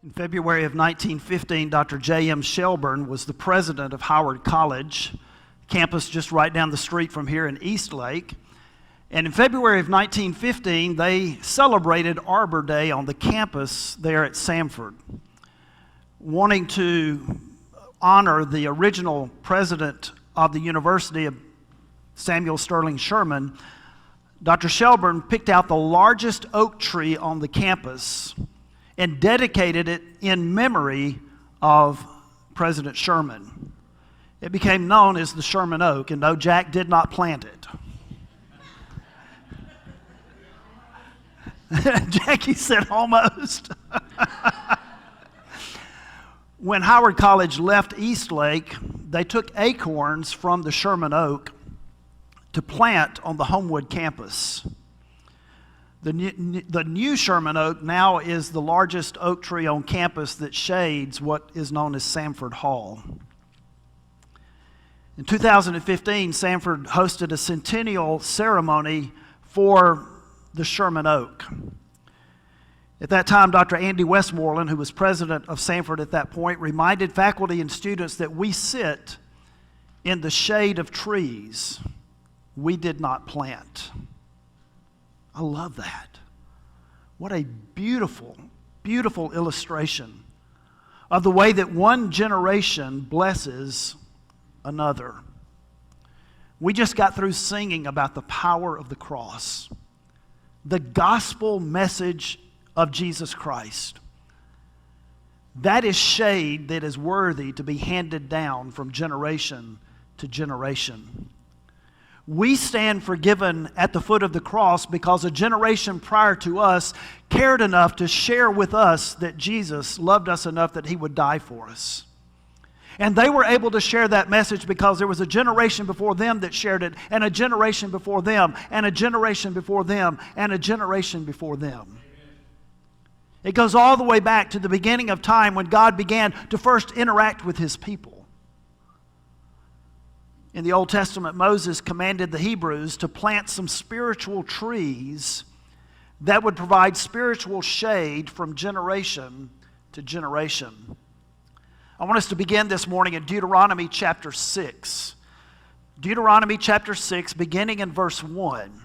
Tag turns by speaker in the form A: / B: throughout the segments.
A: In February of 1915, Dr. J.M. Shelburne was the president of Howard College, campus just right down the street from here in Eastlake. And in February of 1915, they celebrated Arbor Day on the campus there at Samford, wanting to honor the original president of the university, Samuel Sterling Sherman. Dr. Shelburne picked out the largest oak tree on the campus and dedicated it in memory of President Sherman. It became known as the Sherman Oak, and no, Jack did not plant it. Jackie said almost. When Howard College left Eastlake, they took acorns from the Sherman Oak to plant on the Homewood campus. The new Sherman Oak now is the largest oak tree on campus that shades what is known as Samford Hall. In 2015, Samford hosted a centennial ceremony for the Sherman Oak. At that time, Dr. Andy Westmoreland, who was president of Samford at that point, reminded faculty and students that we sit in the shade of trees we did not plant. I love that. What a beautiful, beautiful illustration of the way that one generation blesses another. We just got through singing about the power of the cross, the gospel message of Jesus Christ. That is shade that is worthy to be handed down from generation to generation. We stand forgiven at the foot of the cross because a generation prior to us cared enough to share with us that Jesus loved us enough that He would die for us. And they were able to share that message because there was a generation before them that shared it, and a generation before them, and a generation before them, and a generation before them. It goes all the way back to the beginning of time when God began to first interact with His people. In the Old Testament, Moses commanded the Hebrews to plant some spiritual trees that would provide spiritual shade from generation to generation. I want us to begin this morning in Deuteronomy chapter 6. Deuteronomy chapter 6, beginning in verse 1.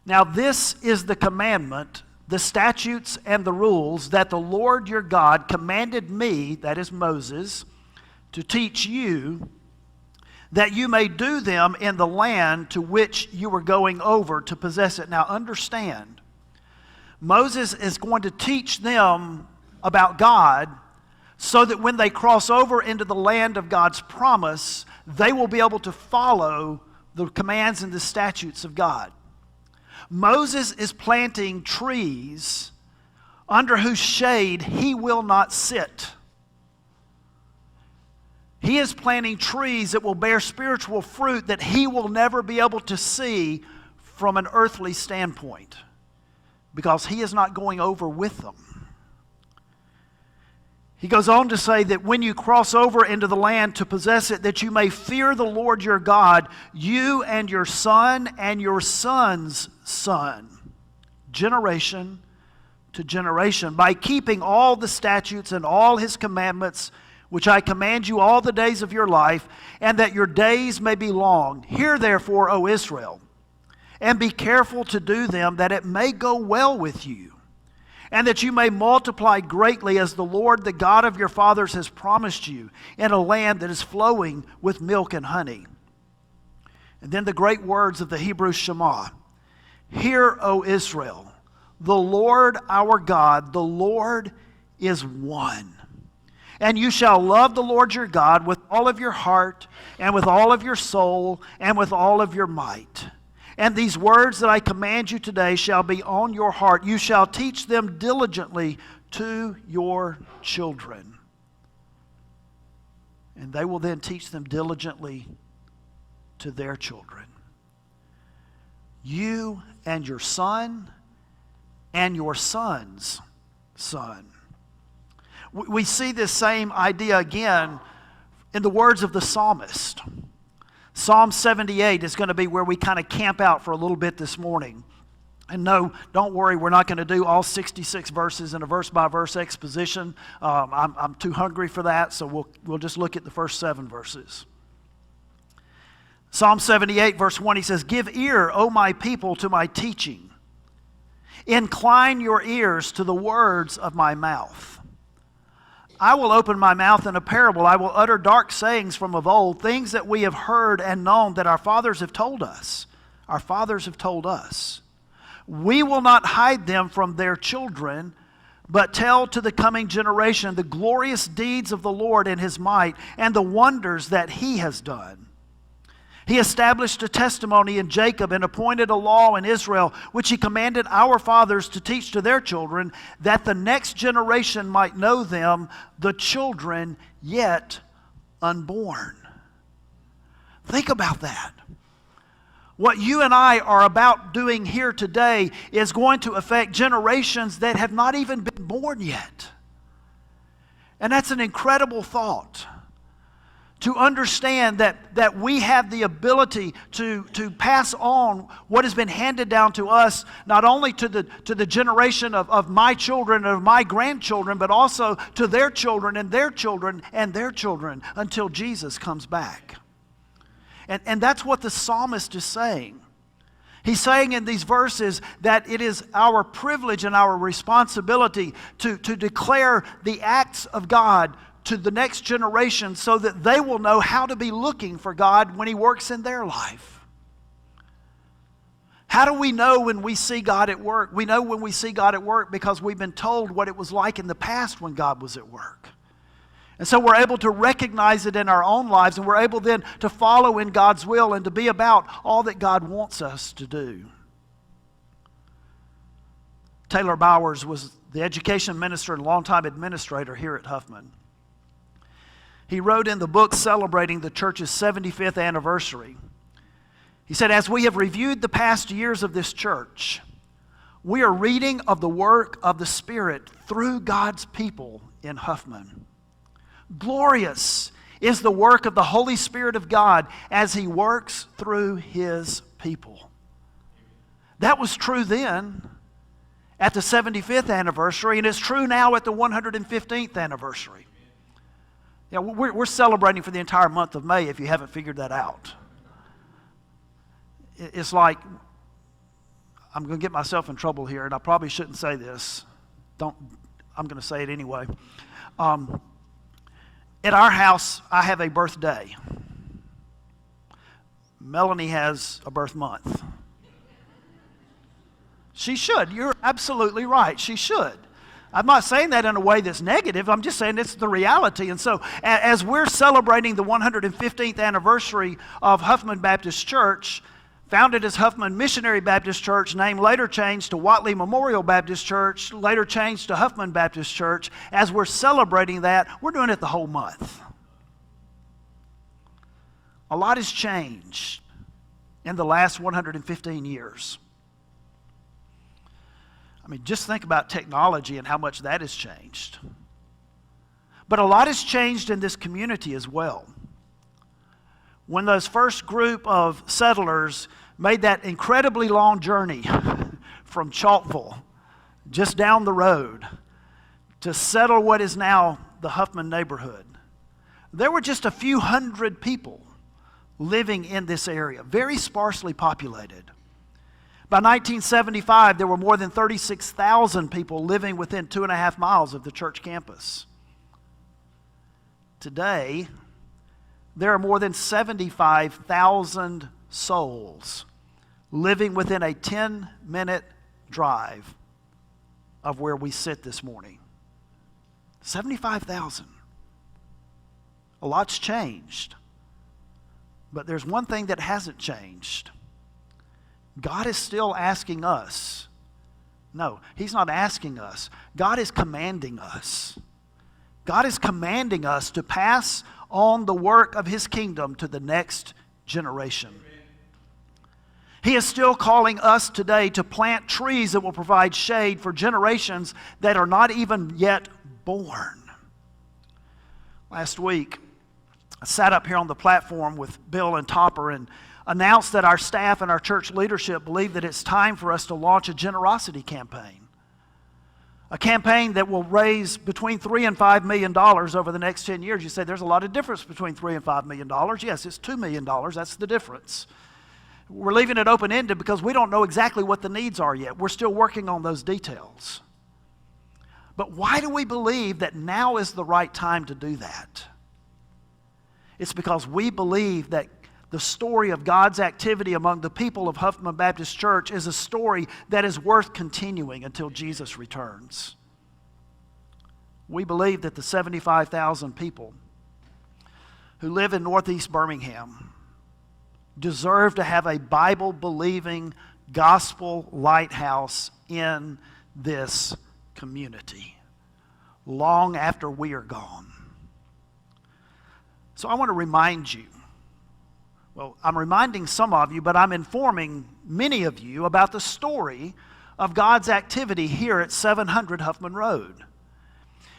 A: Now this is the commandment, the statutes and the rules that the Lord your God commanded me, that is Moses, to teach you, that you may do them in the land to which you are going over to possess it. Now understand, Moses is going to teach them about God so that when they cross over into the land of God's promise, they will be able to follow the commands and the statutes of God. Moses is planting trees under whose shade he will not sit. He is planting trees that will bear spiritual fruit that he will never be able to see from an earthly standpoint because he is not going over with them. He goes on to say that when you cross over into the land to possess it, that you may fear the Lord your God, you and your son and your son's son, generation to generation, by keeping all the statutes and all His commandments which I command you all the days of your life, and that your days may be long. Hear therefore, O Israel, and be careful to do them, that it may go well with you, and that you may multiply greatly as the Lord, the God of your fathers, has promised you, in a land that is flowing with milk and honey. And then the great words of the Hebrew Shema. Hear, O Israel, the Lord our God, the Lord is one. And you shall love the Lord your God with all of your heart, and with all of your soul, and with all of your might. And these words that I command you today shall be on your heart. You shall teach them diligently to your children. And they will then teach them diligently to their children. You and your son and your son's son. We see this same idea again in the words of the psalmist. Psalm 78 is going to be where we kind of camp out for a little bit this morning. And no, don't worry, we're not going to do all 66 verses in a verse-by-verse exposition. I'm too hungry for that, so we'll just look at the first 7 verses. Psalm 78, verse 1, he says, "Give ear, O my people, to my teaching. Incline your ears to the words of my mouth. I will open my mouth in a parable. I will utter dark sayings from of old, things that we have heard and known that our fathers have told us." Our fathers have told us. "We will not hide them from their children, but tell to the coming generation the glorious deeds of the Lord and His might and the wonders that He has done. He established a testimony in Jacob and appointed a law in Israel, which He commanded our fathers to teach to their children, that the next generation might know them, the children yet unborn." Think about that. What you and I are about doing here today is going to affect generations that have not even been born yet. And that's an incredible thought. To understand that we have the ability to pass on what has been handed down to us, not only to the generation of my children and of my grandchildren, but also to their children and their children and their children until Jesus comes back. And that's what the psalmist is saying. He's saying in these verses that it is our privilege and our responsibility to declare the acts of God to the next generation so that they will know how to be looking for God when He works in their life. How do we know when we see God at work? We know when we see God at work because we've been told what it was like in the past when God was at work. And so we're able to recognize it in our own lives, and we're able then to follow in God's will and to be about all that God wants us to do. Taylor Bowers was the education minister and longtime administrator here at Huffman. He wrote in the book celebrating the church's 75th anniversary, he said, "As we have reviewed the past years of this church, we are reading of the work of the Spirit through God's people in Huffman. Glorious is the work of the Holy Spirit of God as He works through His people." That was true then at the 75th anniversary, and it's true now at the 115th anniversary. Yeah, we're celebrating for the entire month of May if you haven't figured that out. It's like, I'm going to get myself in trouble here, and I probably shouldn't say this. I'm going to say it anyway. At our house, I have a birthday. Melanie has a birth month. She should. You're absolutely right. She should. I'm not saying that in a way that's negative. I'm just saying it's the reality. And so as we're celebrating the 115th anniversary of Huffman Baptist Church, founded as Huffman Missionary Baptist Church, name later changed to Watley Memorial Baptist Church, later changed to Huffman Baptist Church. As we're celebrating that, we're doing it the whole month. A lot has changed in the last 115 years. I mean, just think about technology and how much that has changed. But a lot has changed in this community as well. When those first group of settlers made that incredibly long journey from Chalkville, just down the road, to settle what is now the Huffman neighborhood, there were just a few hundred people living in this area, very sparsely populated. By 1975, there were more than 36,000 people living within 2.5 miles of the church campus. Today, there are more than 75,000 souls living within a 10-minute drive of where we sit this morning. 75,000. A lot's changed. But there's one thing that hasn't changed. God is still asking us. No, He's not asking us. God is commanding us. God is commanding us to pass on the work of His kingdom to the next generation. He is still calling us today to plant trees that will provide shade for generations that are not even yet born. Last week, I sat up here on the platform with Bill and Topper, and announced that our staff and our church leadership believe that it's time for us to launch a generosity campaign. A campaign that will raise between $3 and $5 million over the next 10 years. You say there's a lot of difference between $3 and $5 million. Yes, it's $2 million. That's the difference. We're leaving it open-ended because we don't know exactly what the needs are yet. We're still working on those details. But why do we believe that now is the right time to do that? It's because we believe that the story of God's activity among the people of Huffman Baptist Church is a story that is worth continuing until Jesus returns. We believe that the 75,000 people who live in Northeast Birmingham deserve to have a Bible-believing gospel lighthouse in this community long after we are gone. So I want to remind you, well, I'm reminding some of you, but I'm informing many of you about the story of God's activity here at 700 Huffman Road.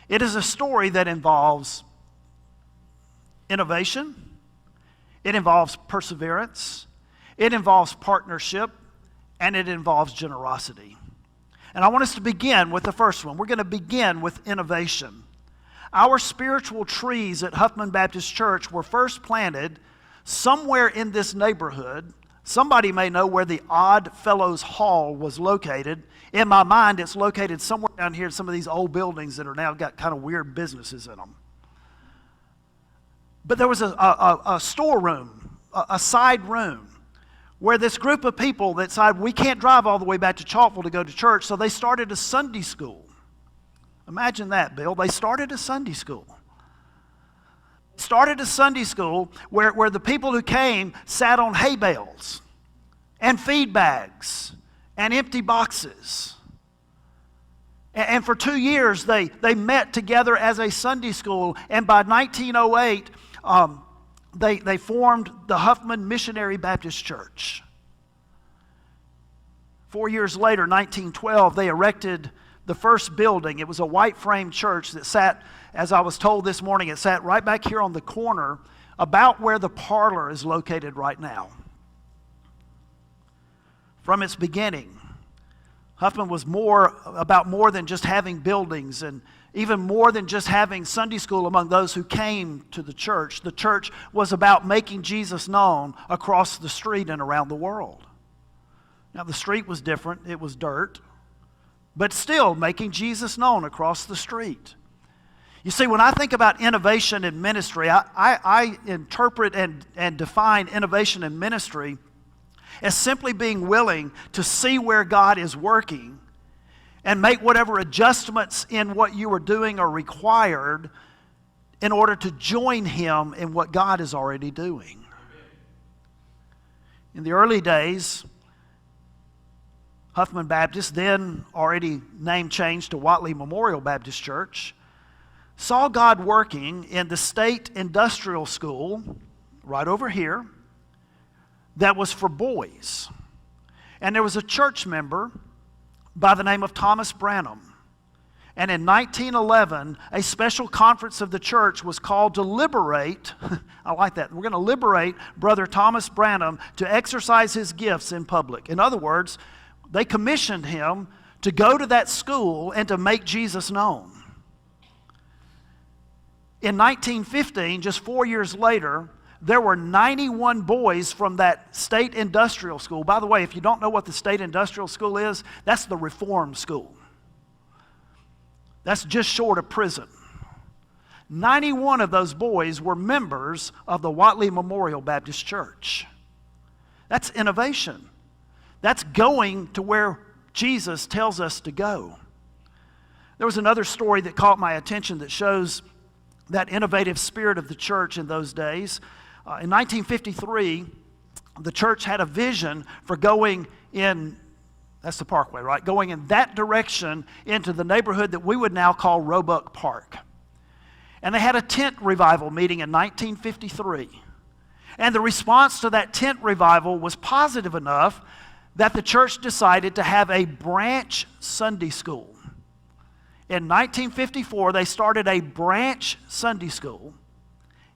A: It is a story that involves innovation, it involves perseverance, it involves partnership, and it involves generosity. And I want us to begin with the first one. We're going to begin with innovation. Our spiritual trees at Huffman Baptist Church were first planted somewhere in this neighborhood. Somebody may know where the Odd Fellows Hall was located. In my mind, it's located somewhere down here in some of these old buildings that are now got kind of weird businesses in them. But there was a storeroom, a side room, where this group of people that decided we can't drive all the way back to Chalkville to go to church, so they started a Sunday school. Imagine that, Bill. They started a Sunday school. Started a Sunday school where the people who came sat on hay bales and feed bags and empty boxes. And for 2 years, they met together as a Sunday school. And by 1908, they formed the Huffman Missionary Baptist Church. 4 years later, 1912, they erected the first building. It was a white frame church that sat, as I was told this morning, it sat right back here on the corner, about where the parlor is located right now. From its beginning, Huffman was about more than just having buildings, and even more than just having Sunday school among those who came to the church. The church was about making Jesus known across the street and around the world. Now, the street was different. It was dirt. But still making Jesus known across the street. You see, when I think about innovation in ministry, I interpret and define innovation in ministry as simply being willing to see where God is working and make whatever adjustments in what you are doing are required in order to join Him in what God is already doing. In the early days, Huffman Baptist, then already name changed to Whatley Memorial Baptist Church, saw God working in the State Industrial School, right over here, that was for boys. And there was a church member by the name of Thomas Branham. And in 1911, a special conference of the church was called to liberate, I like that, we're going to liberate Brother Thomas Branham to exercise his gifts in public. In other words, they commissioned him to go to that school and to make Jesus known. In 1915, just 4 years later, there were 91 boys from that State Industrial School. By the way, if you don't know what the State Industrial School is, that's the reform school. That's just short of prison. 91 of those boys were members of the Whatley Memorial Baptist Church. That's innovation. That's going to where Jesus tells us to go. There was another story that caught my attention that shows that innovative spirit of the church in those days. In 1953, the church had a vision for going in, that's the Parkway, right? Going in that direction into the neighborhood that we would now call Roebuck Park. And they had a tent revival meeting in 1953. And the response to that tent revival was positive enough that the church decided to have a branch Sunday school. In 1954, they started a branch Sunday school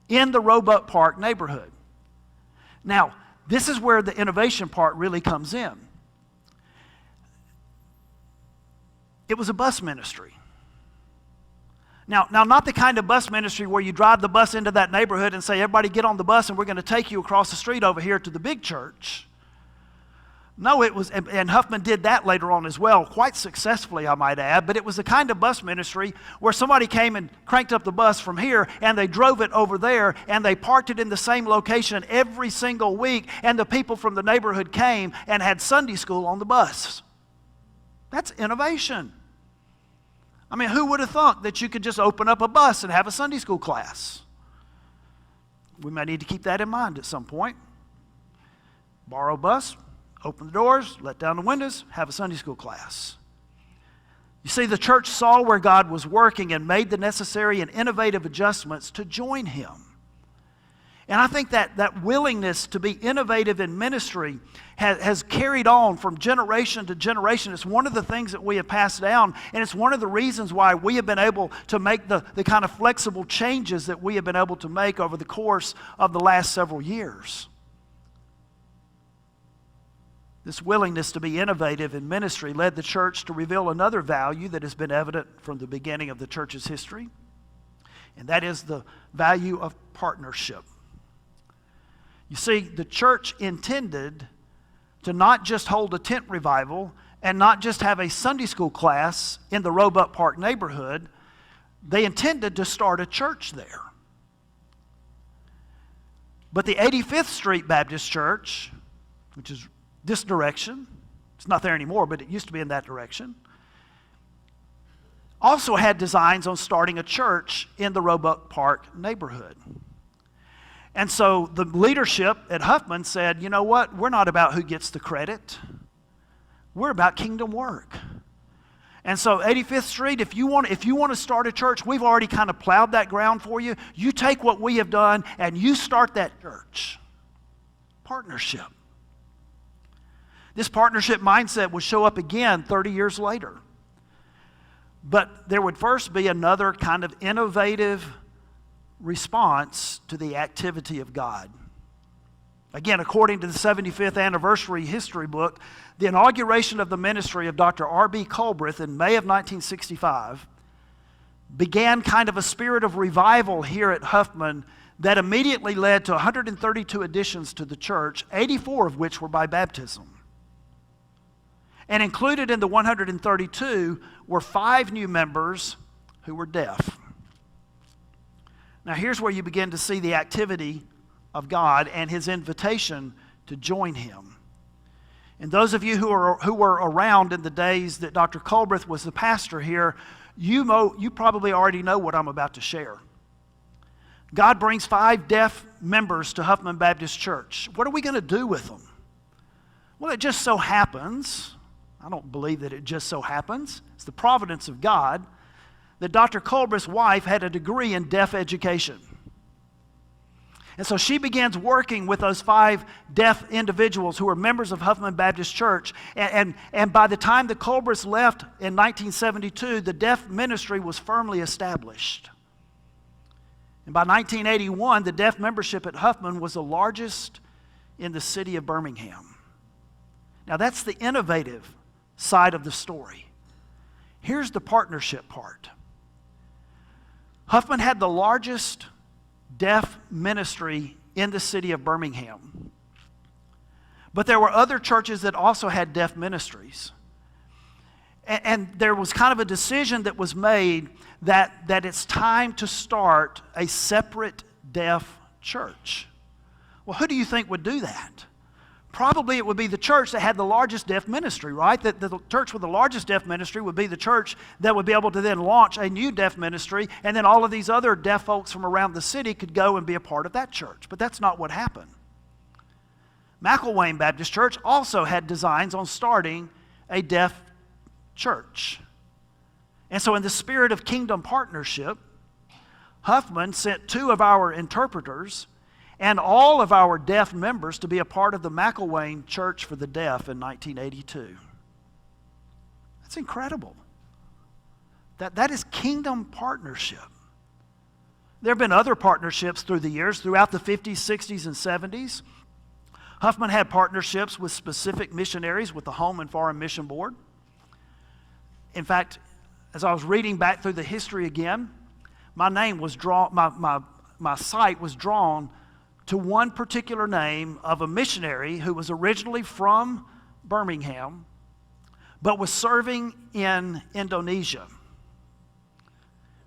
A: in the Roebuck Park neighborhood. Now, this is where the innovation part really comes in. It was a bus ministry. Now, not the kind of bus ministry where you drive the bus into that neighborhood and say, everybody get on the bus and we're going to take you across the street over here to the big church. No, it was, and Huffman did that later on as well, quite successfully, I might add, but it was the kind of bus ministry where somebody came and cranked up the bus from here, and they drove it over there, and they parked it in the same location every single week, and the people from the neighborhood came and had Sunday school on the bus. That's innovation. I mean, who would have thought that you could just open up a bus and have a Sunday school class? We may need to keep that in mind at some point. Borrow a bus, open the doors, let down the windows, have a Sunday school class. You see, the church saw where God was working and made the necessary and innovative adjustments to join Him. And I think that willingness to be innovative in ministry has carried on from generation to generation. It's one of the things that we have passed down, and it's one of the reasons why we have been able to make the kind of flexible changes that we have been able to make over the course of the last several years. This willingness to be innovative in ministry led the church to reveal another value that has been evident from the beginning of the church's history, and that is the value of partnership. You see, the church intended to not just hold a tent revival and not just have a Sunday school class in the Roebuck Park neighborhood. They intended to start a church there. But the 85th Street Baptist Church, which is this direction, it's not there anymore, but it used to be in that direction, also had designs on starting a church in the Roebuck Park neighborhood. And so the leadership at Huffman said, you know what, we're not about who gets the credit. We're about kingdom work. And so 85th Street, if you want to start a church, we've already kind of plowed that ground for you. You take what we have done and you start that church. Partnership. This partnership mindset would show up again 30 years later. But there would first be another kind of innovative response to the activity of God. Again, according to the 75th anniversary history book, the inauguration of the ministry of Dr. R.B. Culbreth in May of 1965 began kind of a spirit of revival here at Huffman that immediately led to 132 additions to the church, 84 of which were by baptism. And included in the 132 were 5 new members who were deaf. Now here's where you begin to see the activity of God and His invitation to join Him. And those of you who were around in the days that Dr. Culbreth was the pastor here, you probably already know what I'm about to share. God brings 5 deaf members to Huffman Baptist Church. What are we going to do with them? Well, it just so happens, I don't believe that it just so happens, it's the providence of God, that Dr. Culbreth's wife had a degree in deaf education. And so she begins working with those 5 deaf individuals who are members of Huffman Baptist Church. And by the time the Culbreths left in 1972, the deaf ministry was firmly established. And by 1981, the deaf membership at Huffman was the largest in the city of Birmingham. Now that's the innovative side of the story. Here's the partnership part. Huffman had the largest deaf ministry in the city of Birmingham. But there were other churches that also had deaf ministries. And there was kind of a decision that was made that it's time to start a separate deaf church. Well, who do you think would do that? Probably it would be the church that had the largest deaf ministry, right? The church with the largest deaf ministry would be the church that would be able to then launch a new deaf ministry, and then all of these other deaf folks from around the city could go and be a part of that church. But that's not what happened. McElwain Baptist Church also had designs on starting a deaf church. And so in the spirit of kingdom partnership, Huffman sent 2 of our interpreters and all of our deaf members to be a part of the McElwain Church for the Deaf in 1982. That's incredible. That is kingdom partnership. There have been other partnerships through the years, throughout the 50s, 60s, and 70s. Huffman had partnerships with specific missionaries with the Home and Foreign Mission Board. In fact, as I was reading back through the history again, my sight was drawn to one particular name of a missionary who was originally from Birmingham, but was serving in Indonesia.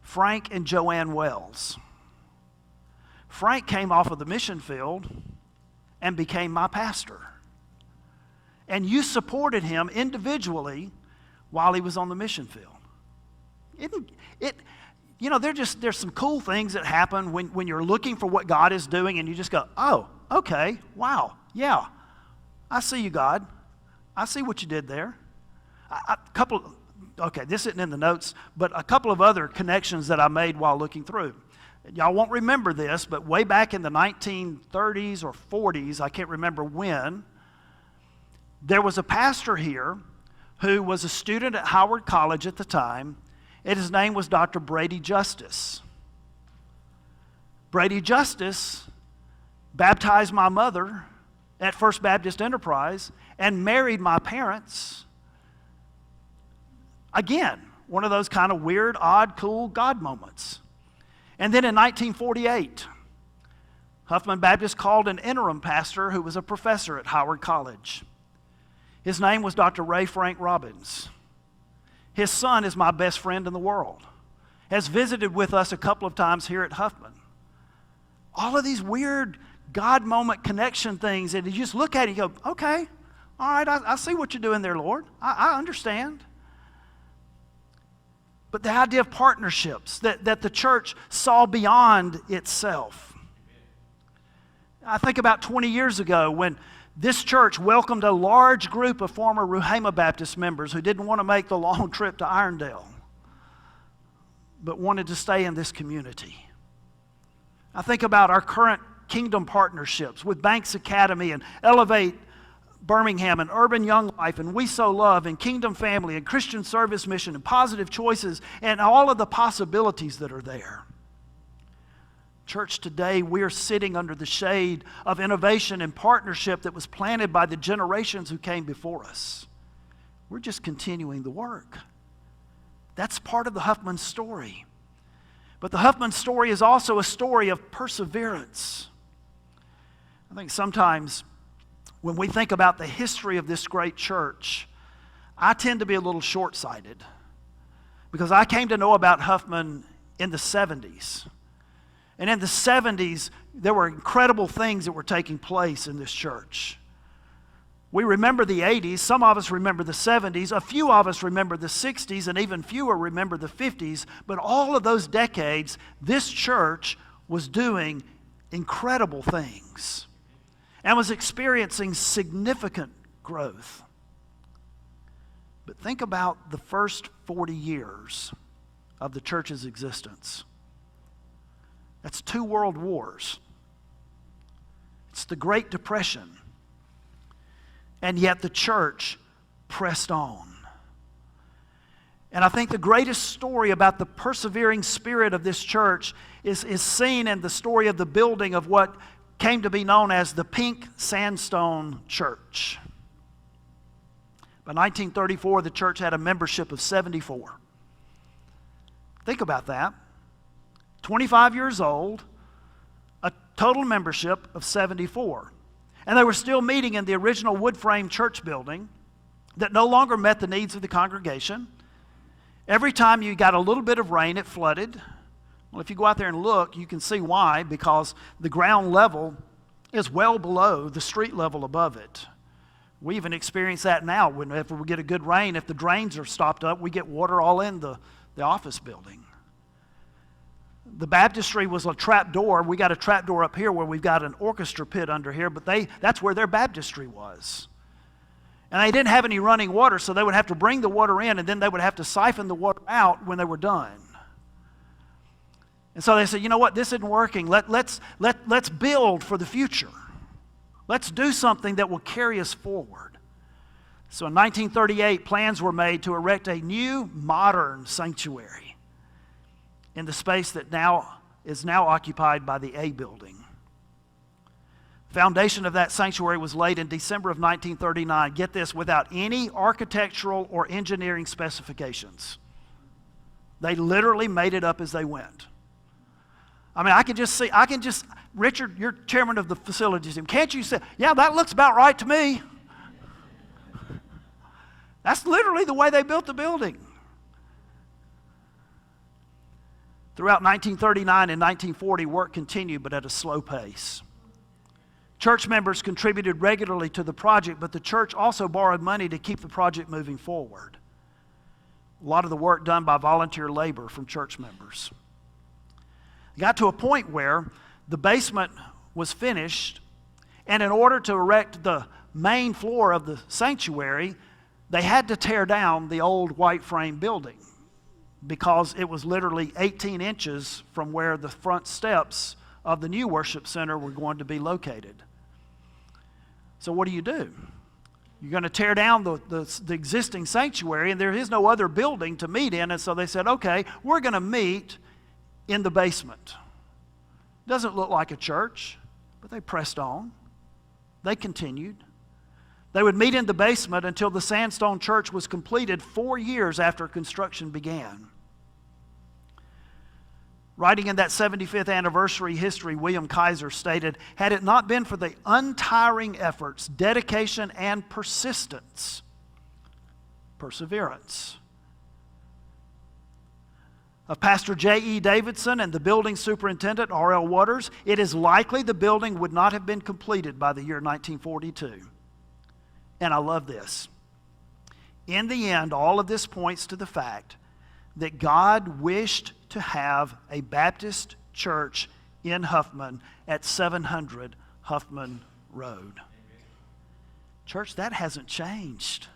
A: Frank and Joanne Wells. Frank came off of the mission field and became my pastor. And you supported him individually while he was on the mission field. There's some cool things that happen when you're looking for what God is doing and you just go, oh, okay, wow, yeah, I see you, God. I see what you did there. This isn't in the notes, but a couple of other connections that I made while looking through. Y'all won't remember this, but way back in the 1930s or 40s, I can't remember when, there was a pastor here who was a student at Howard College at the time, and his name was Dr. Brady Justice. Brady Justice baptized my mother at First Baptist Enterprise and married my parents. Again, one of those kind of weird, odd, cool God moments. And then in 1948, Huffman Baptist called an interim pastor who was a professor at Howard College. His name was Dr. Ray Frank Robbins. His son is my best friend in the world, has visited with us a couple of times here at Huffman. All of these weird God moment connection things, and you just look at it and you go, okay, all right, I see what you're doing there, Lord. I understand. But the idea of partnerships, that the church saw beyond itself. I think about 20 years ago when this church welcomed a large group of former Ruhama Baptist members who didn't want to make the long trip to Irondale, but wanted to stay in this community. I think about our current kingdom partnerships with Banks Academy and Elevate Birmingham and Urban Young Life and We So Love and Kingdom Family and Christian Service Mission and Positive Choices and all of the possibilities that are there. Church, today we are sitting under the shade of innovation and partnership that was planted by the generations who came before us. We're just continuing the work. That's part of the Huffman story. But the Huffman story is also a story of perseverance. I think sometimes when we think about the history of this great church, I tend to be a little short-sighted because I came to know about Huffman in the 70s. And in the 70s, there were incredible things that were taking place in this church. We remember the 80s, some of us remember the 70s, a few of us remember the 60s, and even fewer remember the 50s. But all of those decades, this church was doing incredible things and was experiencing significant growth. But think about the first 40 years of the church's existence. That's 2 world wars. It's the Great Depression. And yet the church pressed on. And I think the greatest story about the persevering spirit of this church is seen in the story of the building of what came to be known as the Pink Sandstone Church. By 1934, the church had a membership of 74. Think about that. 25 years old, a total membership of 74. And they were still meeting in the original wood frame church building that no longer met the needs of the congregation. Every time you got a little bit of rain, it flooded. Well, if you go out there and look, you can see why, because the ground level is well below the street level above it. We even experience that now. Whenever we get a good rain, if the drains are stopped up, we get water all in the office building. The baptistry was a trap door. We got a trap door up here where we've got an orchestra pit under here, but that's where their baptistry was. And they didn't have any running water, so they would have to bring the water in, and then they would have to siphon the water out when they were done. And so they said, you know what, this isn't working. Let's build for the future. Let's do something that will carry us forward. So in 1938, plans were made to erect a new, modern sanctuary in the space that is now occupied by the A building. Foundation of that sanctuary was laid in December of 1939, get this, without any architectural or engineering specifications. They literally made it up as they went. I mean, Richard, you're chairman of the facilities team. Can't you say, yeah, that looks about right to me? That's literally the way they built the building. Throughout 1939 and 1940, work continued, but at a slow pace. Church members contributed regularly to the project, but the church also borrowed money to keep the project moving forward. A lot of the work done by volunteer labor from church members. It got to a point where the basement was finished, and in order to erect the main floor of the sanctuary, they had to tear down the old white frame building because it was literally 18 inches from where the front steps of the new worship center were going to be located. So what do? You're going to tear down the existing sanctuary, and there is no other building to meet in, and so they said, okay, we're going to meet in the basement. Doesn't look like a church, but they pressed on. They continued. They would meet in the basement until the sandstone church was completed 4 years after construction began. Writing in that 75th anniversary history, William Kaiser stated, had it not been for the untiring efforts, dedication, and perseverance, of Pastor J.E. Davidson and the building superintendent, R.L. Waters, it is likely the building would not have been completed by the year 1942. And I love this. In the end, all of this points to the fact that God wished to have a Baptist church in Huffman at 700 Huffman Road. Church, that hasn't changed.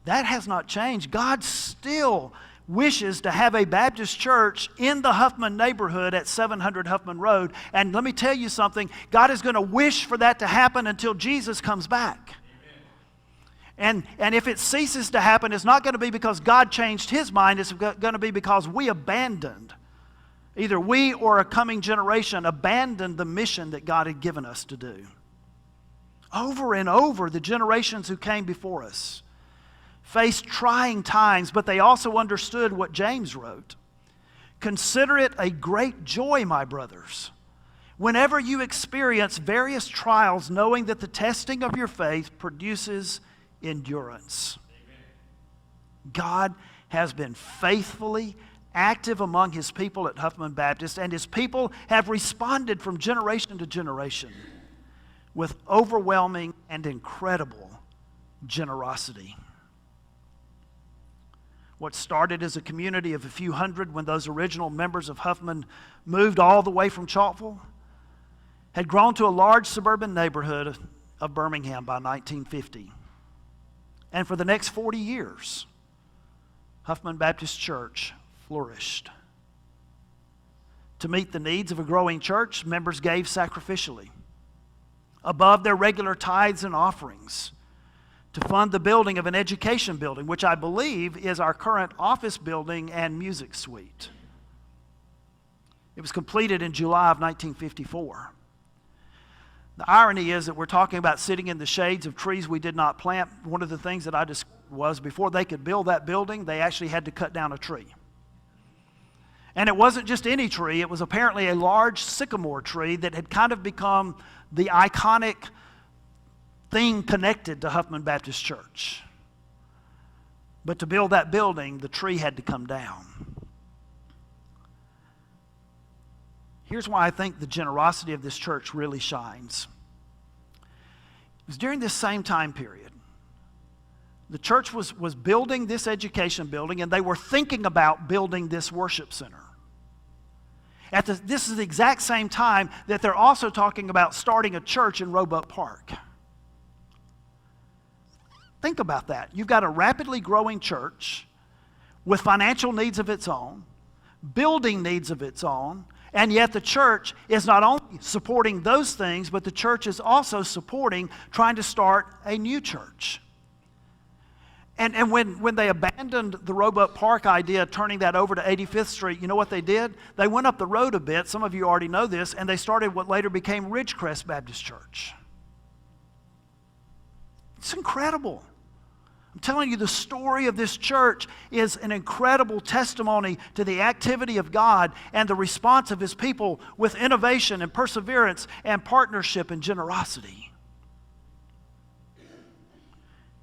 A: That has not changed. God still wishes to have a Baptist church in the Huffman neighborhood at 700 Huffman Road. And let me tell you something, God is going to wish for that to happen until Jesus comes back. And if it ceases to happen, it's not going to be because God changed His mind. It's going to be because we abandoned, either we or a coming generation abandoned the mission that God had given us to do. Over and over, the generations who came before us faced trying times, but they also understood what James wrote. Consider it a great joy, my brothers, whenever you experience various trials, knowing that the testing of your faith produces endurance. Amen. God has been faithfully active among His people at Huffman Baptist, and His people have responded from generation to generation with overwhelming and incredible generosity. What started as a community of a few hundred when those original members of Huffman moved all the way from Chalkville had grown to a large suburban neighborhood of Birmingham by 1950. And for the next 40 years, Huffman Baptist Church flourished. To meet the needs of a growing church, members gave sacrificially, above their regular tithes and offerings, to fund the building of an education building, which I believe is our current office building and music suite. It was completed in July of 1954. The irony is that we're talking about sitting in the shades of trees we did not plant. One of the things that I just was, before they could build that building, they actually had to cut down a tree. And it wasn't just any tree, it was apparently a large sycamore tree that had kind of become the iconic thing connected to Huffman Baptist Church. But to build that building, the tree had to come down. Here's why I think the generosity of this church really shines. It was during this same time period. The church was building this education building, and they were thinking about building this worship center. This is the exact same time that they're also talking about starting a church in Roebuck Park. Think about that. You've got a rapidly growing church with financial needs of its own, building needs of its own, and yet the church is not only supporting those things, but the church is also supporting trying to start a new church. And when they abandoned the Roebuck Park idea, turning that over to 85th Street, you know what they did? They went up the road a bit, some of you already know this, and they started what later became Ridgecrest Baptist Church. It's incredible. I'm telling you, the story of this church is an incredible testimony to the activity of God and the response of His people with innovation and perseverance and partnership and generosity.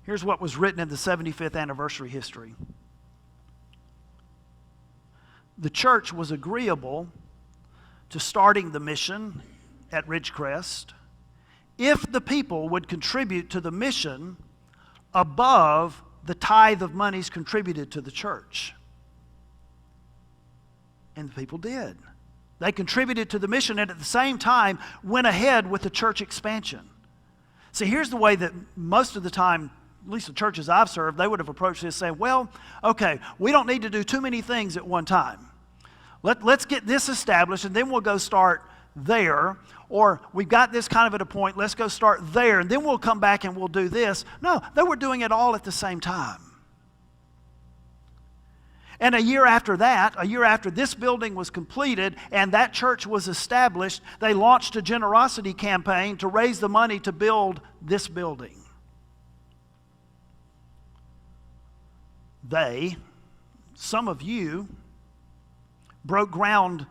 A: Here's what was written in the 75th anniversary history. The church was agreeable to starting the mission at Ridgecrest if the people would contribute to the mission above the tithe of monies contributed to the church. And the people did. They contributed to the mission and at the same time went ahead with the church expansion. See, here's the way that most of the time, at least the churches I've served, they would have approached this saying, well, okay, we don't need to do too many things at one time. Let's get this established and then we'll go start there. Or we've got this kind of at a point, let's go start there and then we'll come back and we'll do this. No, they were doing it all at the same time. And a year after that, a year after this building was completed and that church was established, they launched a generosity campaign to raise the money to build this building. Some of you, broke ground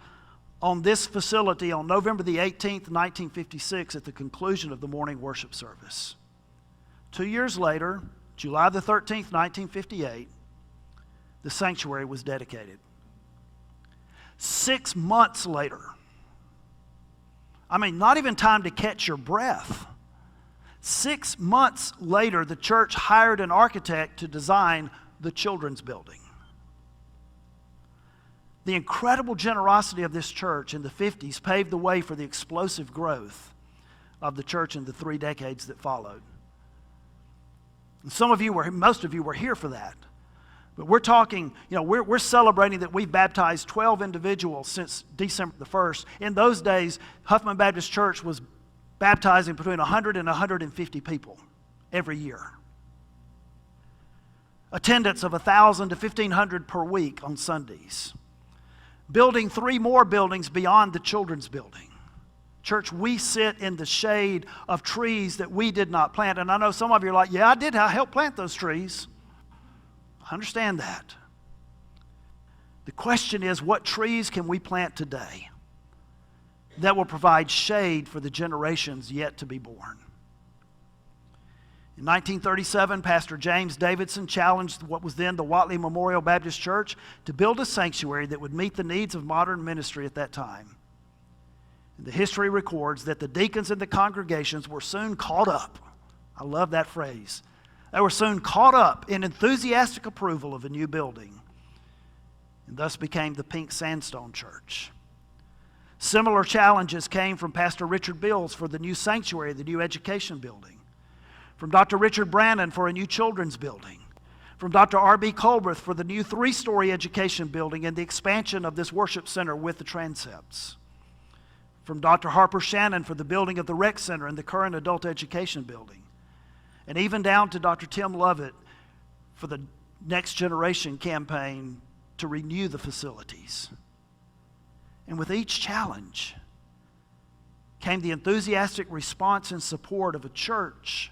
A: on this facility on November the 18th, 1956 at the conclusion of the morning worship service. 2 years later, July the 13th, 1958, the sanctuary was dedicated. 6 months later, I mean, not even time to catch your breath. 6 months later, the church hired an architect to design the children's building. The incredible generosity of this church in the 50s paved the way for the explosive growth of the church in the 3 decades that followed. And most of you were here for that. But we're talking, we're celebrating that we've baptized 12 individuals since December the 1st. In those days, Huffman Baptist Church was baptizing between 100 and 150 people every year. Attendance of 1,000 to 1,500 per week on Sundays. Building 3 more buildings beyond the children's building. Church, we sit in the shade of trees that we did not plant. And I know some of you are like, yeah, I helped plant those trees. I understand that. The question is, what trees can we plant today that will provide shade for the generations yet to be born? In 1937, Pastor James Davidson challenged what was then the Watley Memorial Baptist Church to build a sanctuary that would meet the needs of modern ministry at that time. And the history records that the deacons and the congregations were soon caught up. I love that phrase. They were soon caught up in enthusiastic approval of a new building, and thus became the Pink Sandstone Church. Similar challenges came from Pastor Richard Bills for the new sanctuary, the new education building. From Dr. Richard Brannon for a new children's building. From Dr. R.B. Colbreth for the new 3-story education building and the expansion of this worship center with the transepts. From Dr. Harper Shannon for the building of the rec center and the current adult education building. And even down to Dr. Tim Lovett for the Next Generation campaign to renew the facilities. And with each challenge came the enthusiastic response and support of a church.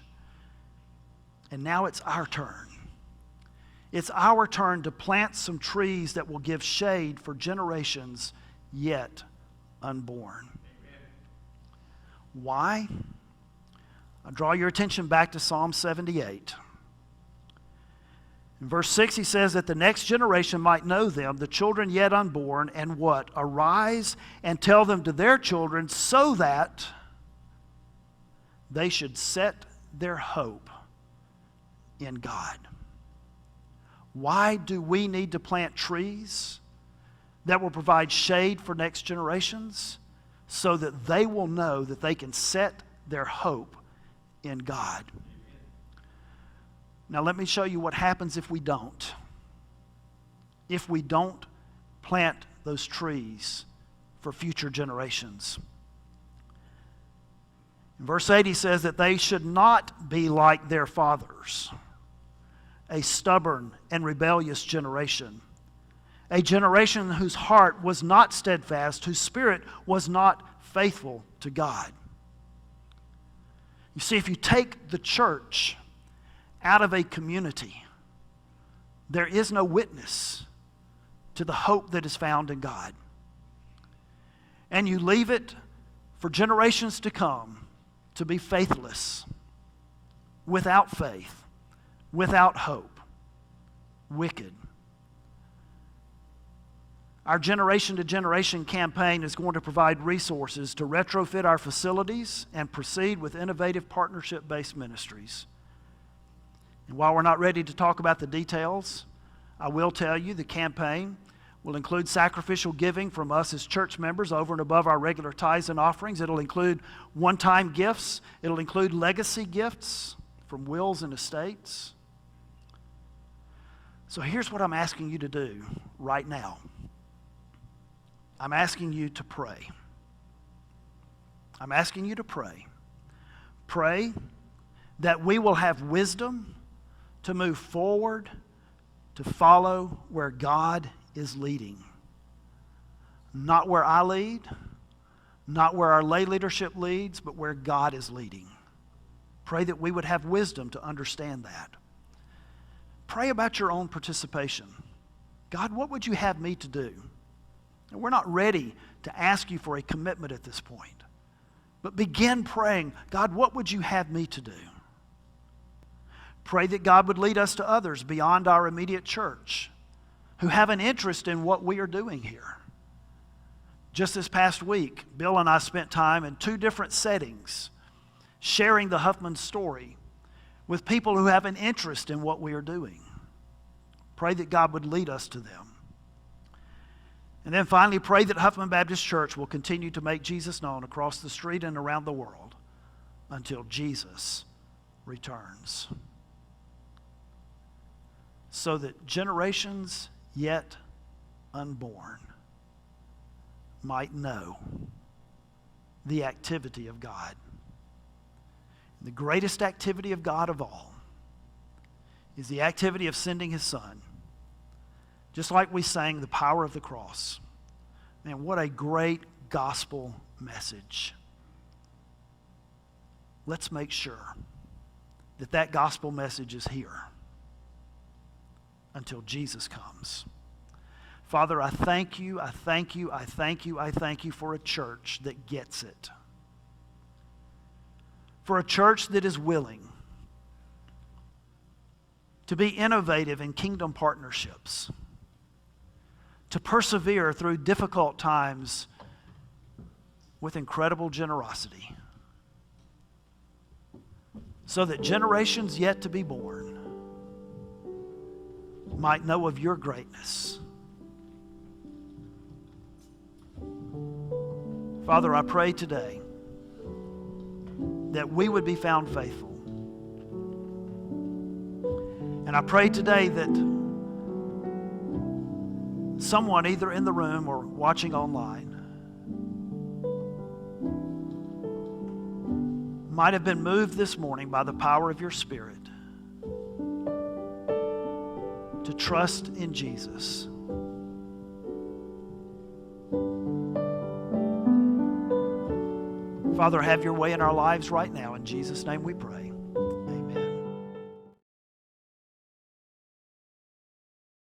A: And now it's our turn. It's our turn to plant some trees that will give shade for generations yet unborn. Amen. Why? I draw your attention back to Psalm 78. In verse 6, he says that the next generation might know them, the children yet unborn, and what? Arise and tell them to their children so that they should set their hope in God. Why do we need to plant trees that will provide shade for next generations? So that they will know that they can set their hope in God. Now let me show you what happens if we don't. If we don't plant those trees for future generations. In verse 8 he says that they should not be like their fathers. a stubborn and rebellious generation, a generation whose heart was not steadfast, whose spirit was not faithful to God. You see, if you take the church out of a community, there is no witness to the hope that is found in God. And you leave it for generations to come to be faithless, without faith, without hope, wicked. Our Generation to Generation campaign is going to provide resources to retrofit our facilities and proceed with innovative partnership-based ministries. And while we're not ready to talk about the details, I will tell you the campaign will include sacrificial giving from us as church members over and above our regular tithes and offerings. It'll include one-time gifts. It'll include legacy gifts from wills and estates. So here's what I'm asking you to do right now. I'm asking you to pray. I'm asking you to pray. Pray that we will have wisdom to move forward, to follow where God is leading. Not where I lead, not where our lay leadership leads, but where God is leading. Pray that we would have wisdom to understand that. Pray about your own participation. God, what would you have me to do? And we're not ready to ask you for a commitment at this point. But begin praying, God, what would you have me to do? Pray that God would lead us to others beyond our immediate church who have an interest in what we are doing here. Just this past week, Bill and I spent time in 2 different settings sharing the Huffman story with people who have an interest in what we are doing. Pray that God would lead us to them. And then finally, pray that Huffman Baptist Church will continue to make Jesus known across the street and around the world until Jesus returns, so that generations yet unborn might know the activity of God. The greatest activity of God of all is the activity of sending His Son. Just like we sang the power of the cross. Man, what a great gospel message. Let's make sure that that gospel message is here until Jesus comes. Father, I thank you, I thank you, I thank you, I thank you for a church that gets it. For a church that is willing to be innovative in kingdom partnerships, to persevere through difficult times with incredible generosity, so that generations yet to be born might know of your greatness. Father, I pray today that we would be found faithful. And I pray today that someone either in the room or watching online might have been moved this morning by the power of your Spirit to trust in Jesus. Father, have your way in our lives right now. In Jesus' name we pray.